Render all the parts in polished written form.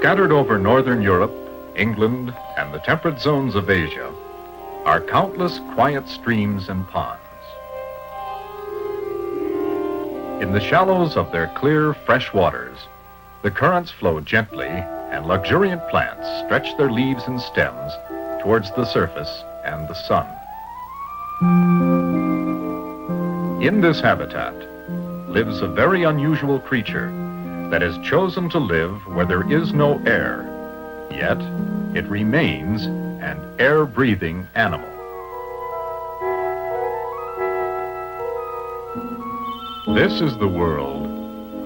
Scattered over northern Europe, England, and the temperate zones of Asia are countless quiet streams and ponds. In the shallows of their clear, fresh waters, the currents flow gently and luxuriant plants stretch their leaves and stems towards the surface and the sun. In this habitat lives a very unusual creature that has chosen to live where there is no air, yet it remains an air-breathing animal. This is the world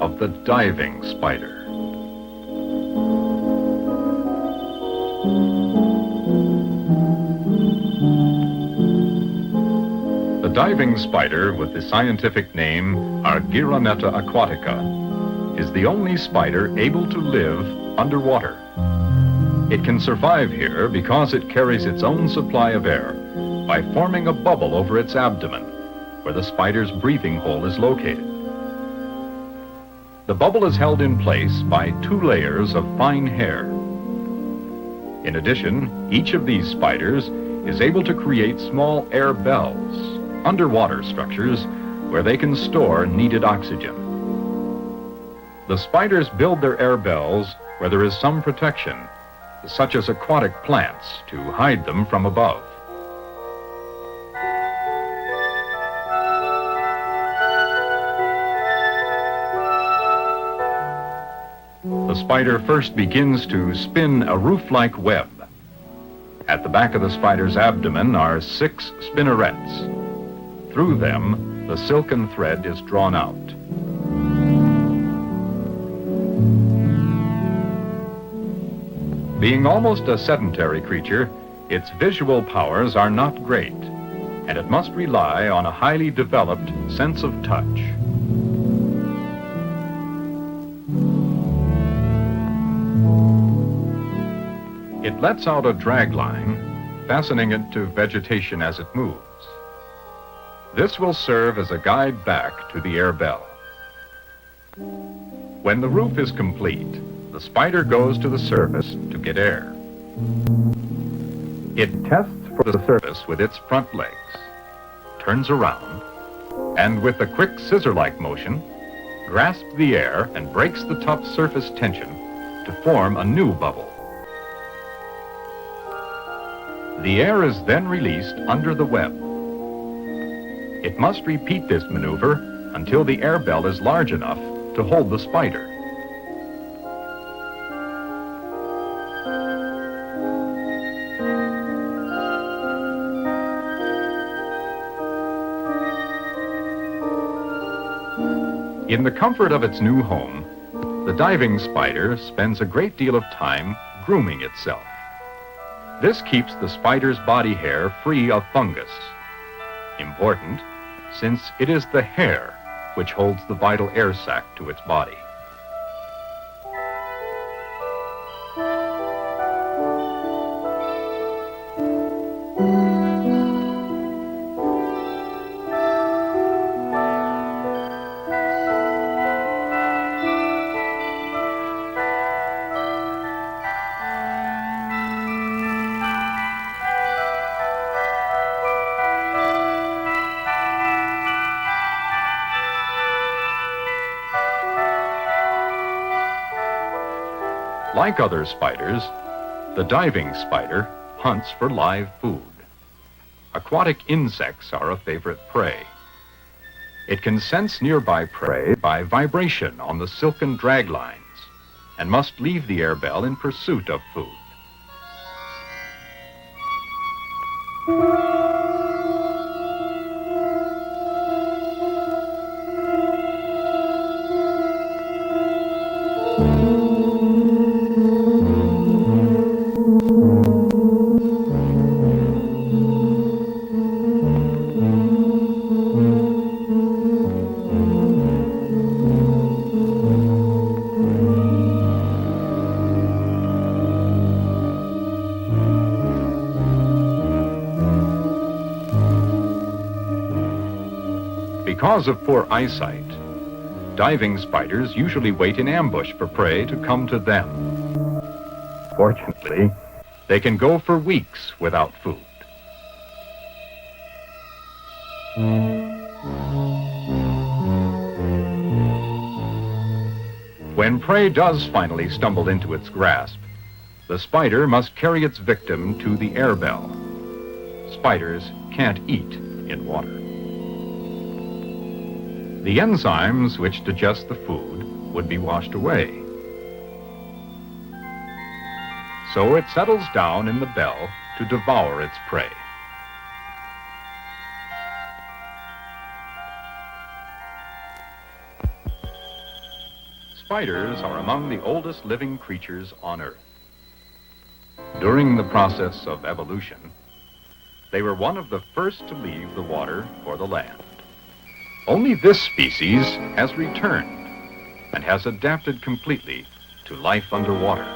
of the diving spider. The diving spider, with the scientific name Argyroneta aquatica, is the only spider able to live underwater. It can survive here because it carries its own supply of air by forming a bubble over its abdomen, where the spider's breathing hole is located. The bubble is held in place by 2 layers of fine hair. In addition, each of these spiders is able to create small air bells, underwater structures where they can store needed oxygen. The spiders build their air bells where there is some protection, such as aquatic plants, to hide them from above. The spider first begins to spin a roof-like web. At the back of the spider's abdomen are 6 spinnerets. Through them, the silken thread is drawn out. Being almost a sedentary creature, its visual powers are not great, and it must rely on a highly developed sense of touch. It lets out a drag line, fastening it to vegetation as it moves. This will serve as a guide back to the air bell. When the roof is complete, the spider goes to the surface to get air. It tests for the surface with its front legs, turns around, and with a quick scissor-like motion, grasps the air and breaks the tough surface tension to form a new bubble. The air is then released under the web. It must repeat this maneuver until the air bell is large enough to hold the spider. In the comfort of its new home, the diving spider spends a great deal of time grooming itself. This keeps the spider's body hair free of fungus. Important, since it is the hair which holds the vital air sac to its body. Like other spiders, the diving spider hunts for live food. Aquatic insects are a favorite prey. It can sense nearby prey by vibration on the silken drag lines and must leave the air bell in pursuit of food. Because of poor eyesight, diving spiders usually wait in ambush for prey to come to them. Unfortunately, they can go for weeks without food. When prey does finally stumble into its grasp, the spider must carry its victim to the air bell. Spiders can't eat in water. The enzymes which digest the food would be washed away. So it settles down in the bell to devour its prey. Spiders are among the oldest living creatures on Earth. During the process of evolution, they were one of the first to leave the water for the land. Only this species has returned and has adapted completely to life underwater.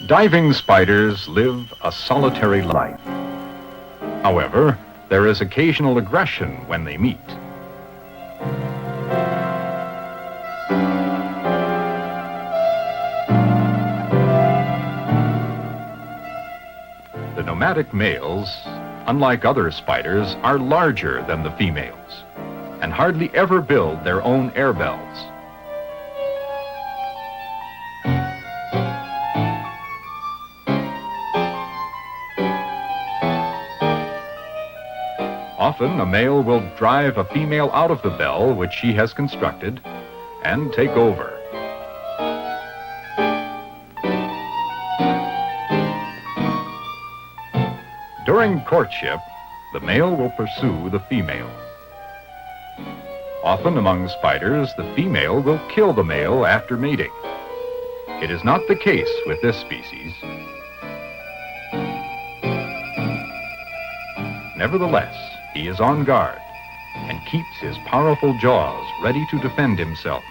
Diving spiders live a solitary life. However, there is occasional aggression when they meet. The nomadic males, unlike other spiders, are larger than the females and hardly ever build their own air bells. Often, a male will drive a female out of the bell which she has constructed and take over. During courtship, the male will pursue the female. Often among spiders, the female will kill the male after mating. It is not the case with this species. Nevertheless, he is on guard and keeps his powerful jaws ready to defend himself.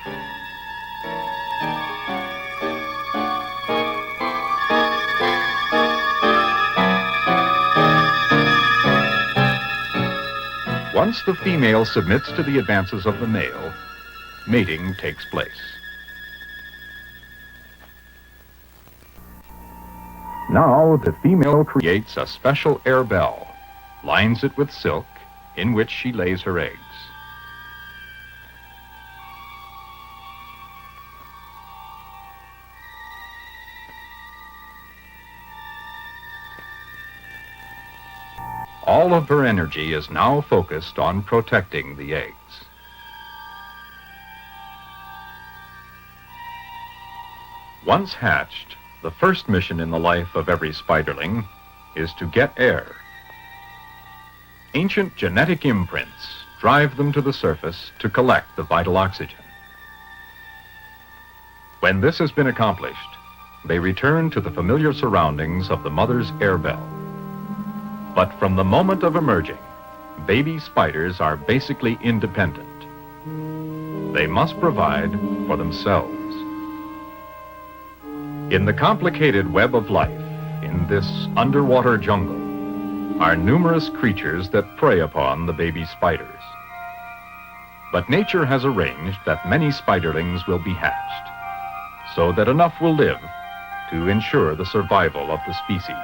Once the female submits to the advances of the male, mating takes place. Now the female creates a special air bell, lines it with silk, in which she lays her eggs. All of her energy is now focused on protecting the eggs. Once hatched, the first mission in the life of every spiderling is to get air. Ancient genetic imprints drive them to the surface to collect the vital oxygen. When this has been accomplished, they return to the familiar surroundings of the mother's air bell. But from the moment of emerging, baby spiders are basically independent. They must provide for themselves. In the complicated web of life, in this underwater jungle, are numerous creatures that prey upon the baby spiders. But nature has arranged that many spiderlings will be hatched, so that enough will live to ensure the survival of the species.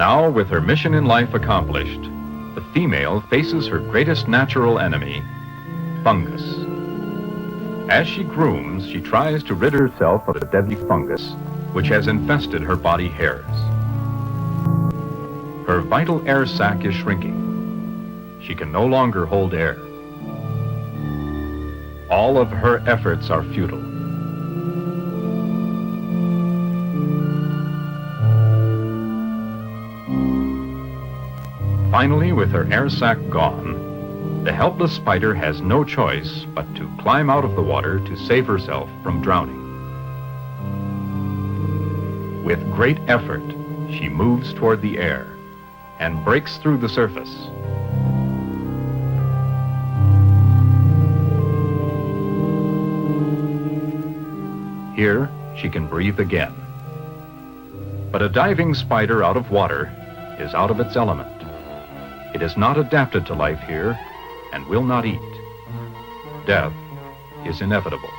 Now, with her mission in life accomplished, the female faces her greatest natural enemy, fungus. As she grooms, she tries to rid herself of the deadly fungus which has infested her body hairs. Her vital air sac is shrinking. She can no longer hold air. All of her efforts are futile. Finally, with her air sac gone, the helpless spider has no choice but to climb out of the water to save herself from drowning. With great effort, she moves toward the air and breaks through the surface. Here, she can breathe again. But a diving spider out of water is out of its element. It is not adapted to life here and will not eat. Death is inevitable.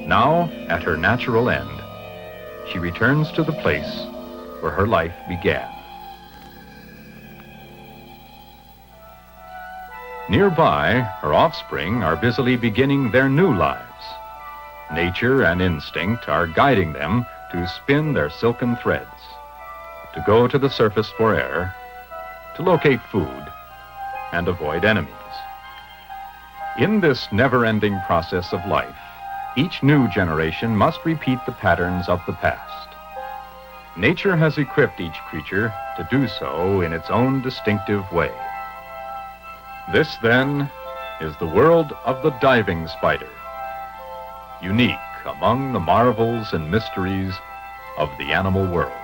Now, at her natural end, she returns to the place where her life began. Nearby, her offspring are busily beginning their new lives. Nature and instinct are guiding them to spin their silken threads, to go to the surface for air, to locate food, and avoid enemies. In this never-ending process of life, each new generation must repeat the patterns of the past. Nature has equipped each creature to do so in its own distinctive way. This, then, is the world of the diving spider, unique among the marvels and mysteries of the animal world.